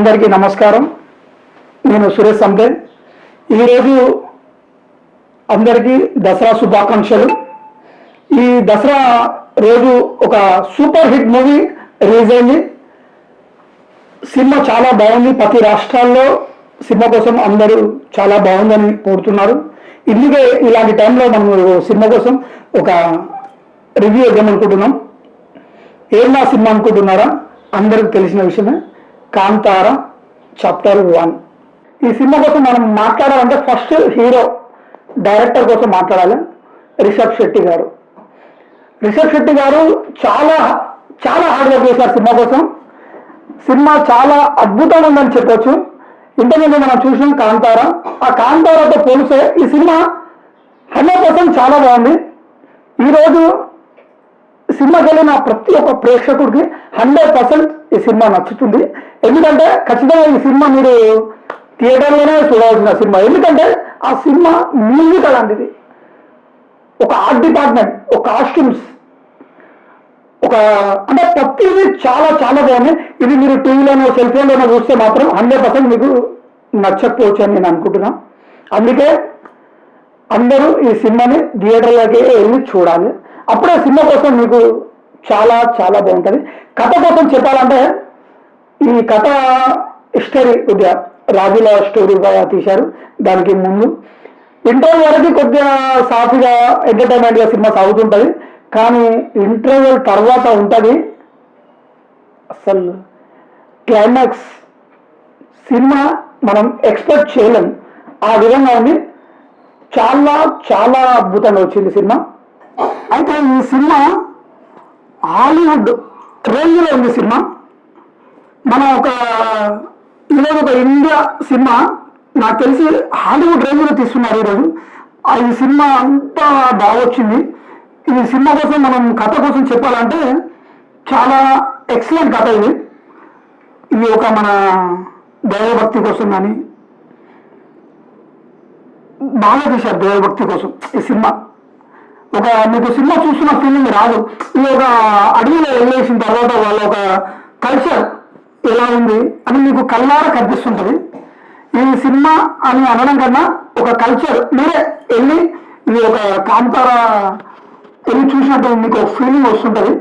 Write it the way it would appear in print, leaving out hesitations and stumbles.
అందరికీ నమస్కారం. నేను సురేష్ సంపే. ఈరోజు అందరికీ దసరా శుభాకాంక్షలు. ఈ దసరా రోజు ఒక సూపర్ హిట్ మూవీ రిలీజ్ అయింది. సినిమా చాలా బాగుంది. ప్రతి రాష్ట్రాల్లో సినిమా కోసం అందరూ చాలా బాగుందని కోరుతున్నారు. ఇందుకే ఇలాంటి టైంలో మనం సినిమా కోసం ఒక రివ్యూ ఇద్దామనుకుంటున్నాం. ఏమన్నా సినిమా అనుకుంటున్నారా? అందరికి తెలిసిన విషయమే, కాంతార చాప్టర్ 1. ఈ సినిమా కోసం మనం మాట్లాడాలంటే ఫస్ట్ హీరో డైరెక్టర్ కోసం మాట్లాడాలి. రిషబ్ శెట్టి గారు చాలా చాలా హార్డ్ వర్క్ చేశారు సినిమా కోసం. సినిమా చాలా అద్భుతంగా ఉందని చెప్పొచ్చు. ఇంతకుముందు మనం చూసినాం కాంతార. ఆ కాంతారతో పోలిస్తే ఈ సినిమా 100% చాలా బాగుంది. ఈరోజు సినిమాకి వెళ్ళిన ప్రతి ఒక్క ప్రేక్షకుడికి 100% ఈ సినిమా నచ్చుతుంది. ఎందుకంటే ఖచ్చితంగా ఈ సినిమా మీరు థియేటర్లోనే చూడాల్సిన సినిమా. ఎందుకంటే ఆ సినిమా మ్యూజిక్ అలాంటిది, ఒక ఆర్ట్ డిపార్ట్మెంట్, ఒక కాస్ట్యూమ్స్, ఒక అంటే ప్రతిదీ చాలా చాలా బాగుంది. ఇది మీరు టీవీలోనో సెల్ ఫోన్లోనో చూస్తే మాత్రం 100% మీకు నచ్చకపోవచ్చు అని నేను అనుకుంటున్నాను. అందుకే అందరూ ఈ సినిమాని థియేటర్లోకి వెళ్ళి చూడాలి. అప్పుడే సినిమా కోసం మీకు చాలా చాలా బాగుంటుంది. కథ కోసం చెప్పాలంటే ఈ కథ హిస్టరీ కొద్దిగా రాజుల స్టోరీగా తీశారు. దానికి ముందు ఇంటర్వ్యూ వరకు కొద్దిగా సాఫీగా ఎంటర్టైన్మెంట్గా సినిమా సాగుతుంటుంది. కానీ ఇంటర్వ్యూ తర్వాత ఉంటుంది అసలు క్లైమాక్స్. సినిమా మనం ఎక్స్పెక్ట్ చేయలేం, ఆ విధంగా ఉంది. చాలా చాలా అద్భుతంగా వచ్చింది సినిమా. అయితే ఈ సినిమా హాలీవుడ్ రేంజ్లో ఉంది సినిమా. మనం ఈరోజు ఒక ఇండియా సినిమా నాకు తెలిసి హాలీవుడ్ రేంజ్లో తీస్తున్నారు ఈరోజు. ఈ సినిమా అంతా బాగా వచ్చింది. ఈ సినిమా కోసం మనం కథ కోసం చెప్పాలంటే చాలా ఎక్సలెంట్ కథ ఇది. ఇది ఒక మన దైవభక్తి కోసం కానీ బాగా తీశారు. దైవభక్తి కోసం ఈ సినిమా మీకు సినిమా చూస్తున్న ఫీలింగ్ రాదు. ఇది ఒక అడవిలో వెళ్ళేసిన తర్వాత వాళ్ళ ఒక కల్చర్ ఎలా ఉంది అని మీకు కళ్ళారా కనిపిస్తుంటుంది. ఈ సినిమా అని అనడం కన్నా ఒక కల్చర్ మీరే వెళ్ళి ఇది ఒక కాంతార వెళ్ళి చూసినట్టు మీకు ఒక ఫీలింగ్ వస్తుంటుంది.